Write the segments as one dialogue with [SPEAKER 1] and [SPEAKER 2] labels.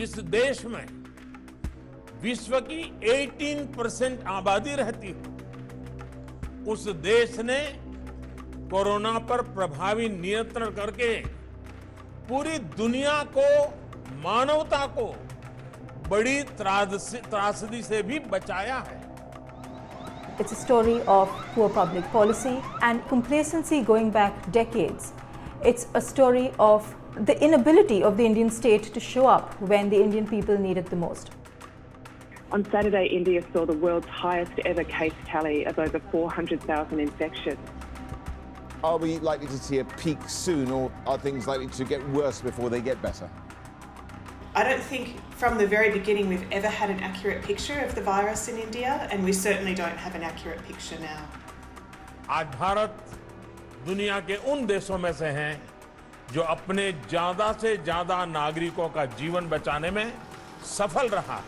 [SPEAKER 1] जिस देश में विश्व की 18% आबादी रहती हो, उस देश ने कोरोना पर प्रभावी नियंत्रण करके पूरी दुनिया को, मानवता को बड़ी त्रासदी से भी बचाया है।
[SPEAKER 2] It's a story of poor public policy and complacency going back decades. It's a story of the inability of the Indian state to show up when the Indian people need it the most.
[SPEAKER 3] On Saturday, India saw the world's highest ever case tally of over 400,000 infections.
[SPEAKER 4] Are we likely to see a peak soon, or are things likely to get worse before they get better?
[SPEAKER 5] I don't think from the very beginning we've ever had an accurate picture of the virus in India, and we certainly don't have an accurate picture now.
[SPEAKER 1] आज भारत दुनिया के उन देशों में से हैं जो अपने ज्यादा से ज्यादा नागरिकों का जीवन बचाने में सफल रहा है।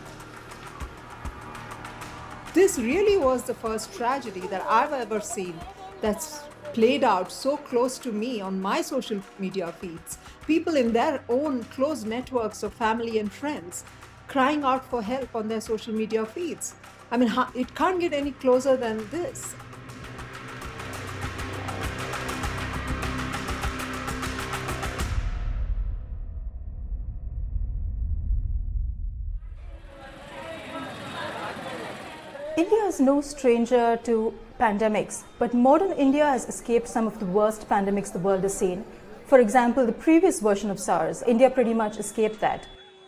[SPEAKER 6] This really was the first tragedy that I've ever seen that's played out so close to me on my social media feeds. People in their own close networks of family and friends crying out for help on their social media feeds. I mean, it can't get any closer than this.
[SPEAKER 2] India is no stranger to pandemics, but modern India has escaped some of the worst pandemics the world has seen. For example, the previous version of SARS, India pretty much escaped that.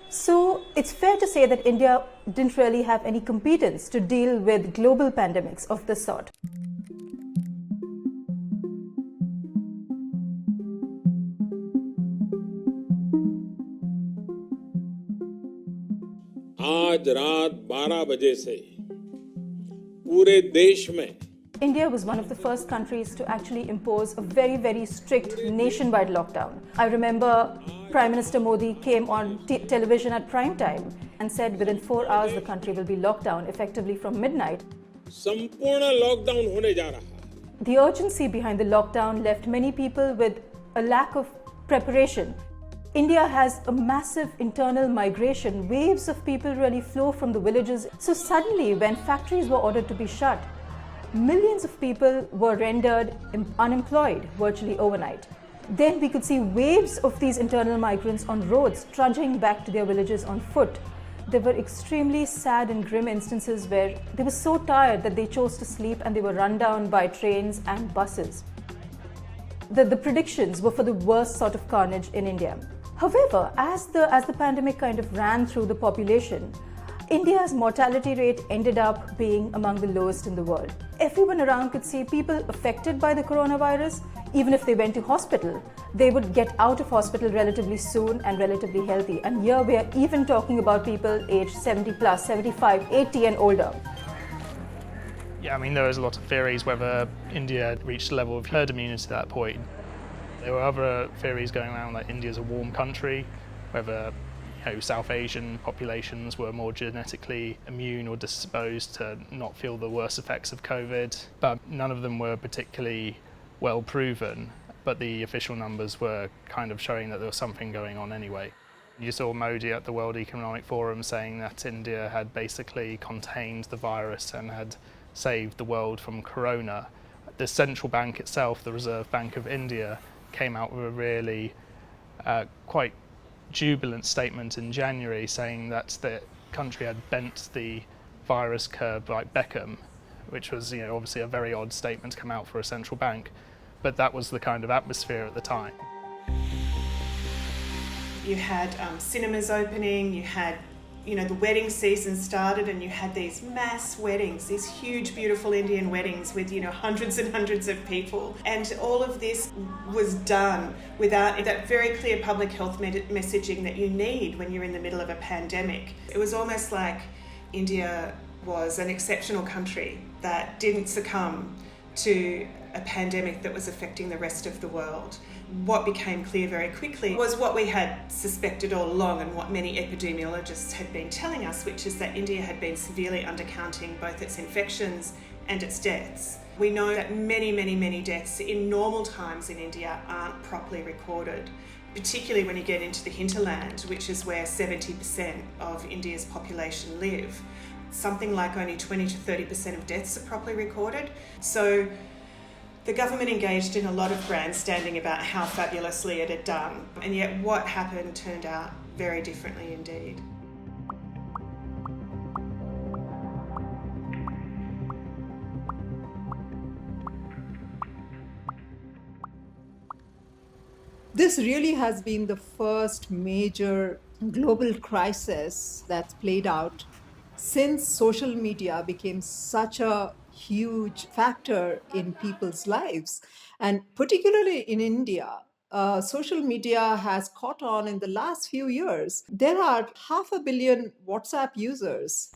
[SPEAKER 2] So it's fair to say that India didn't really have any competence to deal with global pandemics of this sort.
[SPEAKER 1] आज रात 12 बजे से पूरे देश में
[SPEAKER 2] India was one of the first countries to actually impose a very, very strict nationwide lockdown. I remember Prime Minister Modi came on television at prime time and said within 4 hours the country will be locked down effectively from midnight.
[SPEAKER 1] संपूर्ण lockdown होने जा रहा है।
[SPEAKER 2] The urgency behind the lockdown left many people with a lack of preparation. India has a massive internal migration. Waves of people really flow from the villages. So suddenly, when factories were ordered to be shut, millions of people were rendered unemployed virtually overnight. Then we could see waves of these internal migrants on roads, trudging back to their villages on foot. There were extremely sad and grim instances where they were so tired that they chose to sleep and they were run down by trains and buses. The predictions were for the worst sort of carnage in India. However, as the pandemic kind of ran through the population, India's mortality rate ended up being among the lowest in the world. Everyone around could see people affected by the coronavirus. Even if they went to hospital, they would get out of hospital relatively soon and relatively healthy. And here we are even talking about people aged 70 plus, 75, 80 and older.
[SPEAKER 7] Yeah, I mean, there was a lot of theories whether India had reached a level of herd immunity at that point. There were other theories going around that India's a warm country, whether South Asian populations were more genetically immune or disposed to not feel the worst effects of COVID, but none of them were particularly well proven, but the official numbers were kind of showing that there was something going on anyway. You saw Modi at the World Economic Forum saying that India had basically contained the virus and had saved the world from corona. The central bank itself, the Reserve Bank of India, came out with a really quite jubilant statement in January saying that the country had bent the virus curve like Beckham, which was obviously a very odd statement to come out for a central bank, but that was the kind of atmosphere at the time.
[SPEAKER 5] You had cinemas opening, you had the wedding season started, and you had these mass weddings, these huge beautiful Indian weddings with hundreds and hundreds of people, and all of this was done without that very clear public health messaging that you need when you're in the middle of a pandemic. It was almost like India was an exceptional country that didn't succumb to a pandemic that was affecting the rest of the world. What became clear very quickly was what we had suspected all along and what many epidemiologists had been telling us, which is that India had been severely undercounting both its infections and its deaths. We know that many deaths in normal times in India aren't properly recorded. particularly when you get into the hinterland, which is where 70% of India's population live. Something like only 20 to 30% of deaths are properly recorded. So the government engaged in a lot of grandstanding about how fabulously it had done, and yet what happened turned out very differently indeed.
[SPEAKER 6] This really has been the first major global crisis that's played out since social media became such a huge factor in people's lives. And particularly in India, social media has caught on in the last few years. There are 500 million WhatsApp users.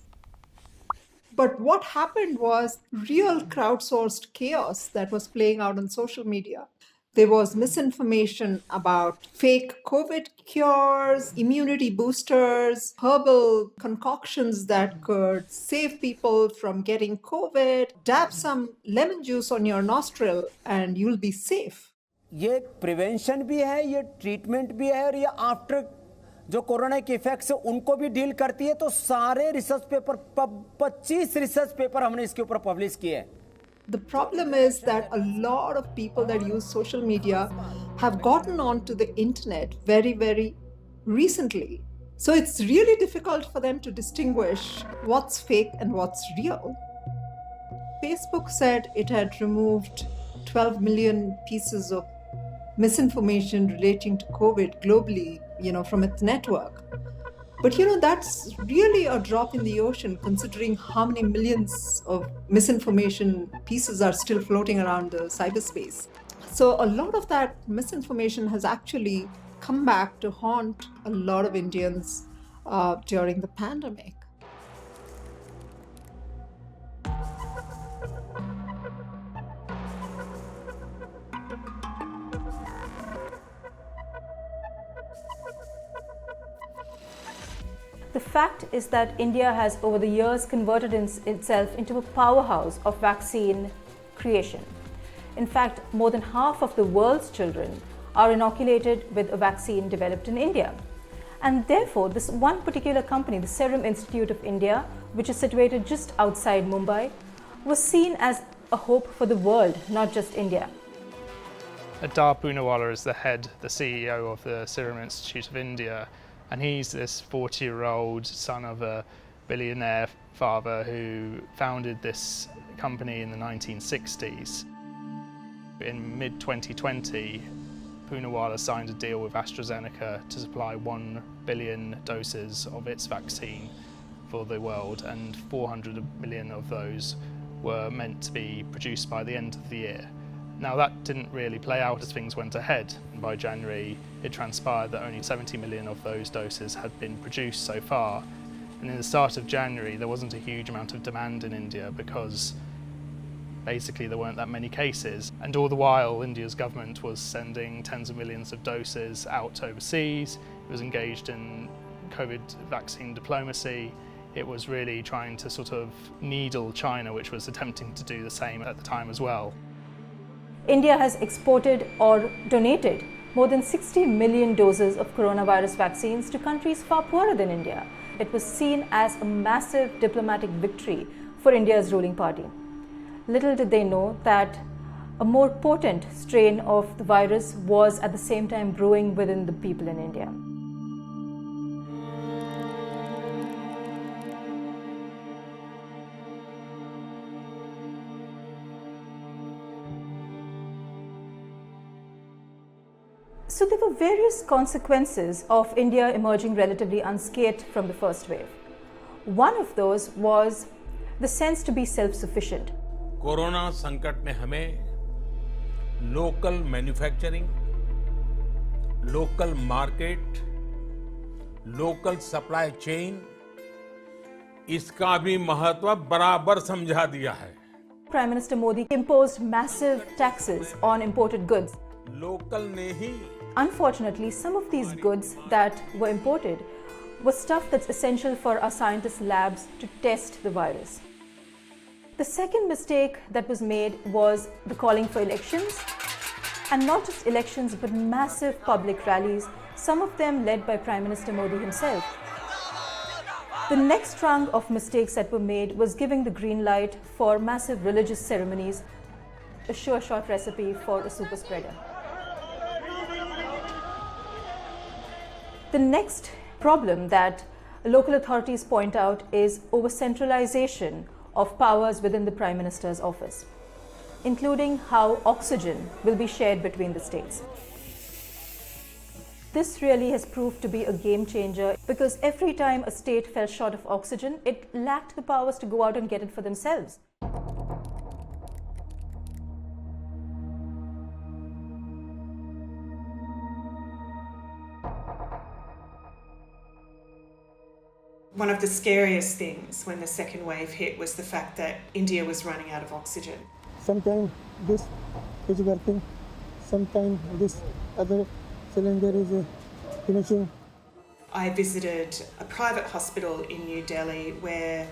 [SPEAKER 6] But what happened was real crowdsourced chaos that was playing out on social media. There was misinformation about fake COVID cures, immunity boosters, herbal concoctions that could save people from getting COVID. Dab some lemon juice on your nostril and you'll be safe.
[SPEAKER 8] ये prevention भी है, ये treatment भी है, और ये after जो corona के इफेक्ट्स है उनको भी डील करती है. तो सारे रिसर्च पेपर 25 रिसर्च पेपर हमने इसके ऊपर पब्लिश किए हैं.
[SPEAKER 6] The problem is that a lot of people that use social media have gotten onto the internet very, very recently. So it's really difficult for them to distinguish what's fake and what's real. Facebook said it had removed 12 million pieces of misinformation relating to COVID globally, from its network. But that's really a drop in the ocean considering how many millions of misinformation pieces are still floating around the cyberspace. So a lot of that misinformation has actually come back to haunt a lot of Indians during the pandemic.
[SPEAKER 2] The fact is that India has over the years converted itself into a powerhouse of vaccine creation. In fact, more than half of the world's children are inoculated with a vaccine developed in India. And therefore, this one particular company, the Serum Institute of India, which is situated just outside Mumbai, was seen as a hope for the world, not just India.
[SPEAKER 7] Adar Poonawalla is the CEO of the Serum Institute of India. And he's this 40-year-old son of a billionaire father who founded this company in the 1960s. In mid-2020, Poonawalla signed a deal with AstraZeneca to supply 1 billion doses of its vaccine for the world, and 400 million of those were meant to be produced by the end of the year. Now that didn't really play out as things went ahead. And by January, it transpired that only 70 million of those doses had been produced so far. And in the start of January, there wasn't a huge amount of demand in India because basically there weren't that many cases. And all the while, India's government was sending tens of millions of doses out overseas. It was engaged in COVID vaccine diplomacy. It was really trying to sort of needle China, which was attempting to do the same at the time as well.
[SPEAKER 2] India has exported or donated more than 60 million doses of coronavirus vaccines to countries far poorer than India. It was seen as a massive diplomatic victory for India's ruling party. Little did they know that a more potent strain of the virus was at the same time brewing within the people in India. So there were various consequences of India emerging relatively unscathed from the first wave. One of those was the sense to be self-sufficient.
[SPEAKER 1] Corona संकट ने हमें local manufacturing, local market, local supply chain, इसका भी महत्व बराबर समझा दिया है.
[SPEAKER 2] Prime Minister Modi imposed massive taxes on imported goods.
[SPEAKER 1] Local ने ही.
[SPEAKER 2] Unfortunately, some of these goods that were imported was stuff that's essential for our scientists' labs to test the virus. The second mistake that was made was the calling for elections. And not just elections, but massive public rallies, some of them led by Prime Minister Modi himself. The next rung of mistakes that were made was giving the green light for massive religious ceremonies, a sure shot recipe for a super spreader. The next problem that local authorities point out is over-centralization of powers within the Prime Minister's office, including how oxygen will be shared between the states. This really has proved to be a game changer because every time a state fell short of oxygen, it lacked the powers to go out and get it for themselves.
[SPEAKER 5] One of the scariest things when the second wave hit was the fact that India was running out of oxygen.
[SPEAKER 9] Sometimes this is working, sometimes this other cylinder is finishing.
[SPEAKER 5] I visited a private hospital in New Delhi where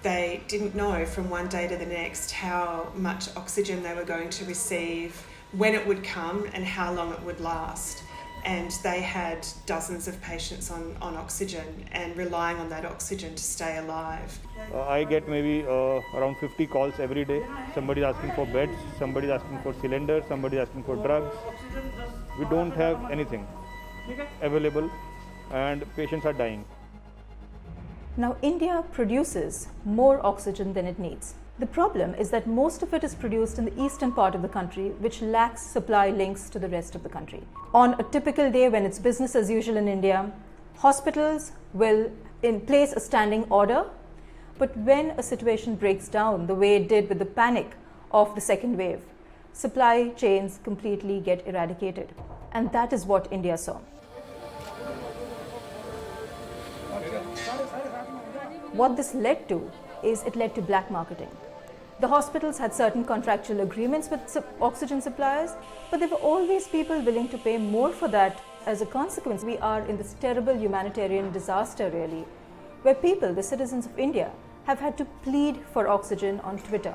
[SPEAKER 5] they didn't know from one day to the next how much oxygen they were going to receive, when it would come and how long it would last. And they had dozens of patients on oxygen and relying on that oxygen to stay alive.
[SPEAKER 9] I get maybe around 50 calls every day. Somebody asking for beds, somebody asking for cylinders, somebody asking for drugs. We don't have anything available and patients are dying.
[SPEAKER 2] Now, India produces more oxygen than it needs. The problem is that most of it is produced in the eastern part of the country, which lacks supply links to the rest of the country. On a typical day when it's business as usual in India, hospitals will place a standing order, but when a situation breaks down the way it did with the panic of the second wave, supply chains completely get eradicated. And that is what India saw. What this led to is it led to black marketing. The hospitals had certain contractual agreements with oxygen suppliers, but there were always people willing to pay more for that. As a consequence, we are in this terrible humanitarian disaster, really, where people, the citizens of India, have had to plead for oxygen on Twitter.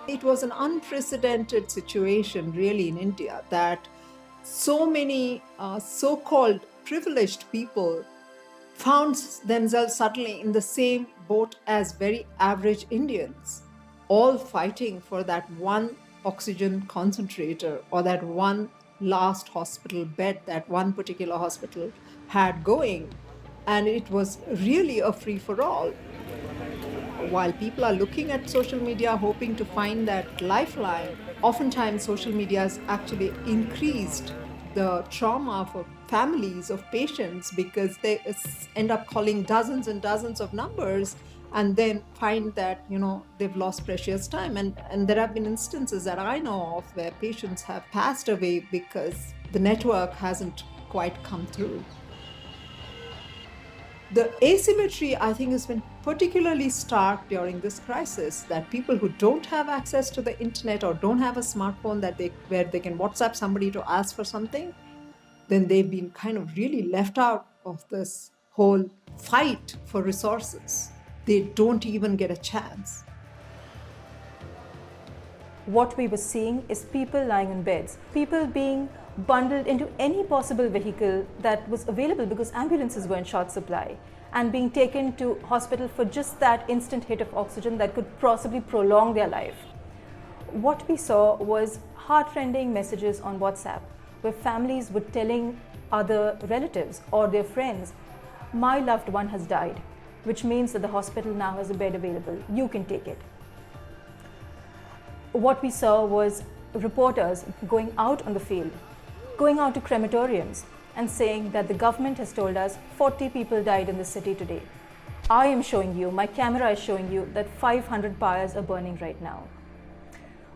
[SPEAKER 6] It was an unprecedented situation, really, in India, that so many so-called privileged people found themselves suddenly in the same boat as very average Indians, all fighting for that one oxygen concentrator or that one last hospital bed that one particular hospital had going. And it was really a free-for-all. While people are looking at social media hoping to find that lifeline, oftentimes social media has actually increased the trauma for families of patients because they end up calling dozens and dozens of numbers and then find that, they've lost precious time. And there have been instances that I know of where patients have passed away because the network hasn't quite come through. The asymmetry, I think, has been particularly stark during this crisis, that people who don't have access to the internet or don't have a smartphone where they can WhatsApp somebody to ask for something, then they've been kind of really left out of this whole fight for resources. They don't even get a chance.
[SPEAKER 2] What we were seeing is people lying in beds, people being bundled into any possible vehicle that was available because ambulances were in short supply, and being taken to hospital for just that instant hit of oxygen that could possibly prolong their life. What we saw was heart-rending messages on WhatsApp where families were telling other relatives or their friends, "My loved one has died," which means that the hospital now has a bed available. You can take it. What we saw was reporters going out on the field, going out to crematoriums and saying that the government has told us 40 people died in the city today. I am showing you, my camera is showing you that 500 pyres are burning right now.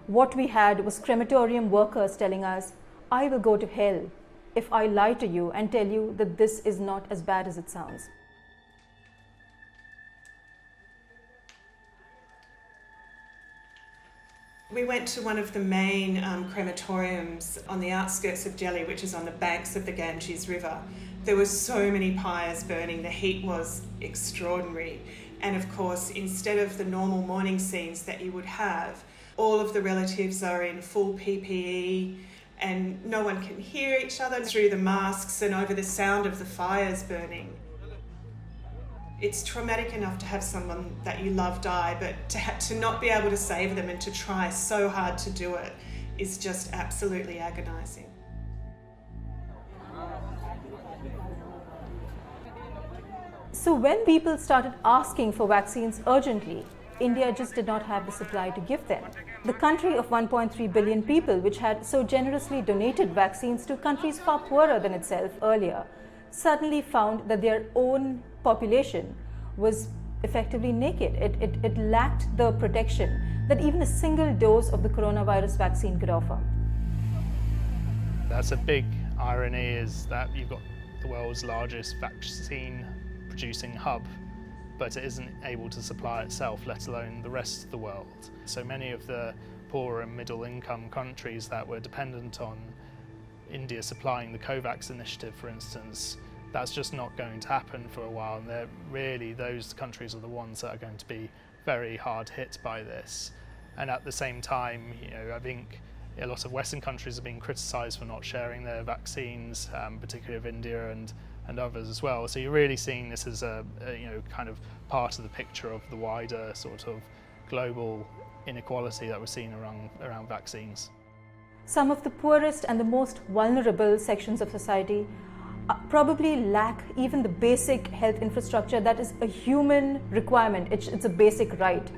[SPEAKER 2] What we had was crematorium workers telling us, "I will go to hell if I lie to you and tell you that this is not as bad as it sounds."
[SPEAKER 5] We went to one of the main crematoriums on the outskirts of Delhi, which is on the banks of the Ganges River. There were so many pyres burning, the heat was extraordinary. And of course, instead of the normal morning scenes that you would have, All of the relatives are in full PPE and no one can hear each other through the masks and over the sound of the fires burning. It's traumatic enough to have someone that you love die, but to not be able to save them and to try so hard to do it is just absolutely agonising.
[SPEAKER 2] So when people started asking for vaccines urgently, India just did not have the supply to give them. The country of 1.3 billion people, which had so generously donated vaccines to countries far poorer than itself earlier, suddenly found that their own population was effectively naked. It lacked the protection that even a single dose of the coronavirus vaccine could offer.
[SPEAKER 7] That's a big irony, is that you've got the world's largest vaccine producing hub, but it isn't able to supply itself, let alone the rest of the world. So many of the poorer and middle income countries that were dependent on India supplying the COVAX initiative, for instance, that's just not going to happen for a while, and those countries are the ones that are going to be very hard hit by this. And at the same time, I think a lot of Western countries are being criticised for not sharing their vaccines, particularly of India and others as well. So you're really seeing this as a kind of part of the picture of the wider sort of global inequality that we're seeing around vaccines.
[SPEAKER 2] Some of the poorest and the most vulnerable sections of society probably lack even the basic health infrastructure that is a human requirement. It's a basic right.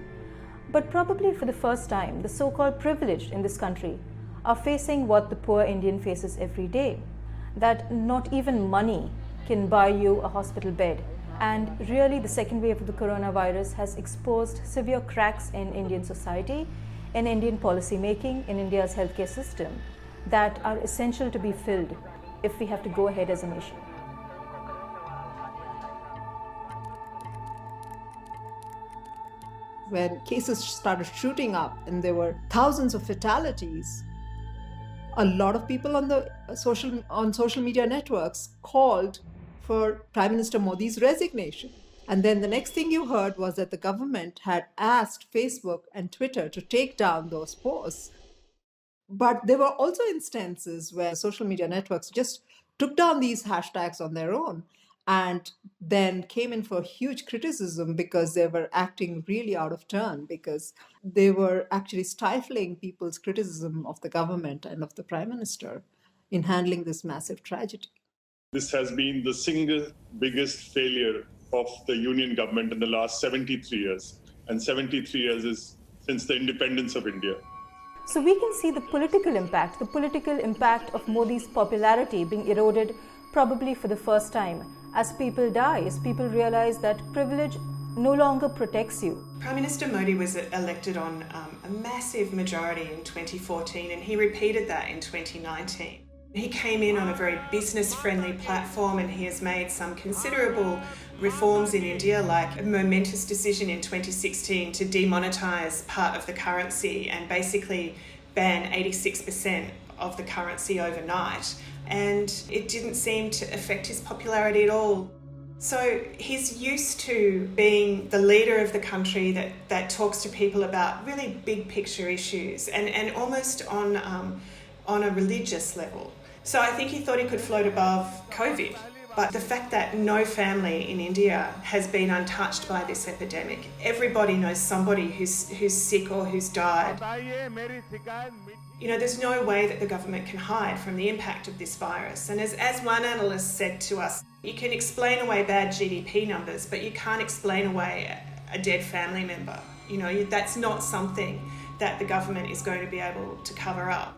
[SPEAKER 2] But probably for the first time, the so-called privileged in this country are facing what the poor Indian faces every day, that not even money can buy you a hospital bed. And really, the second wave of the coronavirus has exposed severe cracks in Indian society, in Indian policy making, in India's healthcare system, that are essential to be filled if we have to go ahead as a nation.
[SPEAKER 6] When cases started shooting up and there were thousands of fatalities, a lot of people on social media networks called for Prime Minister Modi's resignation. And then the next thing you heard was that the government had asked Facebook and Twitter to take down those posts. But there were also instances where social media networks just took down these hashtags on their own and then came in for huge criticism because they were acting really out of turn, because they were actually stifling people's criticism of the government and of the Prime Minister in handling this massive tragedy.
[SPEAKER 10] This has been the single biggest failure of the union government in the last 73 years. And 73 years is since the independence of India.
[SPEAKER 2] So we can see the political impact of Modi's popularity being eroded probably for the first time as people die, as people realize that privilege no longer protects you.
[SPEAKER 5] Prime Minister Modi was elected on a massive majority in 2014, and he repeated that in 2019. He came in on a very business-friendly platform, and he has made some considerable reforms in India, like a momentous decision in 2016 to demonetize part of the currency and basically ban 86% of the currency overnight. And it didn't seem to affect his popularity at all. So he's used to being the leader of the country that talks to people about really big picture issues and almost on a religious level. So I think he thought he could float above COVID. But the fact that no family in India has been untouched by this epidemic, everybody knows somebody who's sick or who's died. There's no way that the government can hide from the impact of this virus. And as one analyst said to us, you can explain away bad GDP numbers, but you can't explain away a dead family member. That's not something that the government is going to be able to cover up.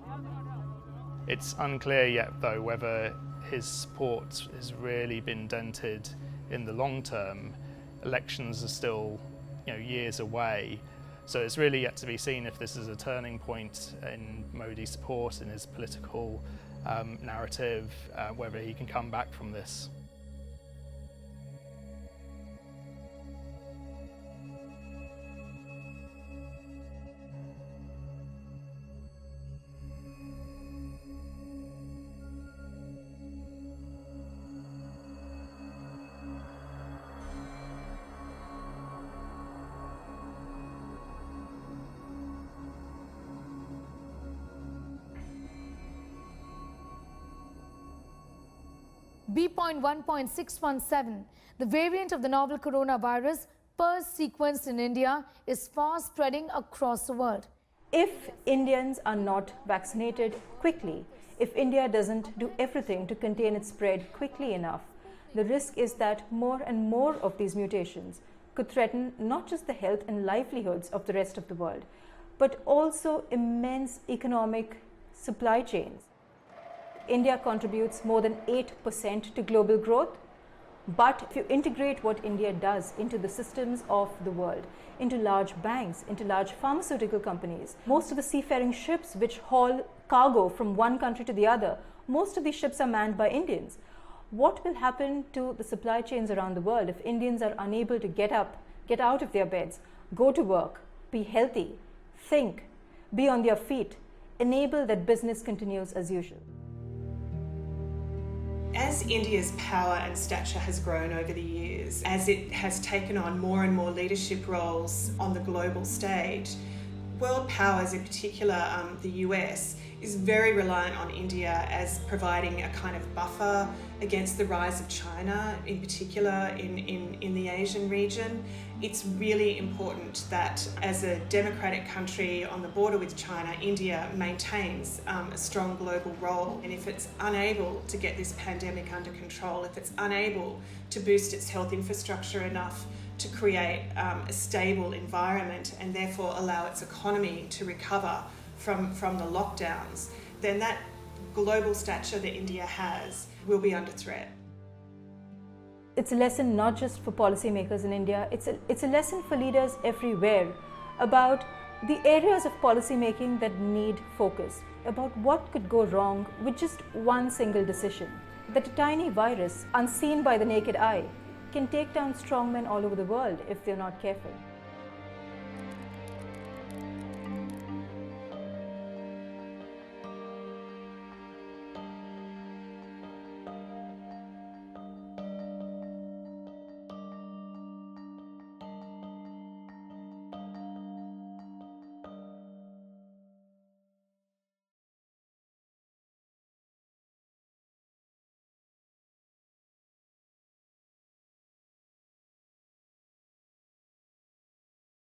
[SPEAKER 7] It's unclear yet, though, whether his support has really been dented in the long term. Elections are still, years away. So it's really yet to be seen if this is a turning point in Modi's support, in his political narrative, whether he can come back from this.
[SPEAKER 11] B.1.617, the variant of the novel coronavirus first sequenced in India, is fast spreading across the world.
[SPEAKER 2] If Indians are not vaccinated quickly, if India doesn't do everything to contain its spread quickly enough, the risk is that more and more of these mutations could threaten not just the health and livelihoods of the rest of the world, but also immense economic supply chains. India contributes more than 8% to global growth, but if you integrate what India does into the systems of the world, into large banks, into large pharmaceutical companies, most of the seafaring ships which haul cargo from one country to the other, most of these ships are manned by Indians. What will happen to the supply chains around the world if Indians are unable to get up, get out of their beds, go to work, be healthy, think, be on their feet, enable that business continues as usual?
[SPEAKER 5] As India's power and stature has grown over the years, as it has taken on more and more leadership roles on the global stage, world powers, in particular the US, is very reliant on India as providing a kind of buffer against the rise of China, in particular in the Asian region. It's really important that as a democratic country on the border with China, India maintains a strong global role. And if it's unable to get this pandemic under control, if it's unable to boost its health infrastructure enough to create a stable environment and therefore allow its economy to recover from the lockdowns, then that global stature that India has will be under threat.
[SPEAKER 2] It's a lesson not just for policymakers in India, it's a lesson for leaders everywhere about the areas of policymaking that need focus, about what could go wrong with just one single decision. That a tiny virus, unseen by the naked eye, can take down strongmen all over the world if they're not careful.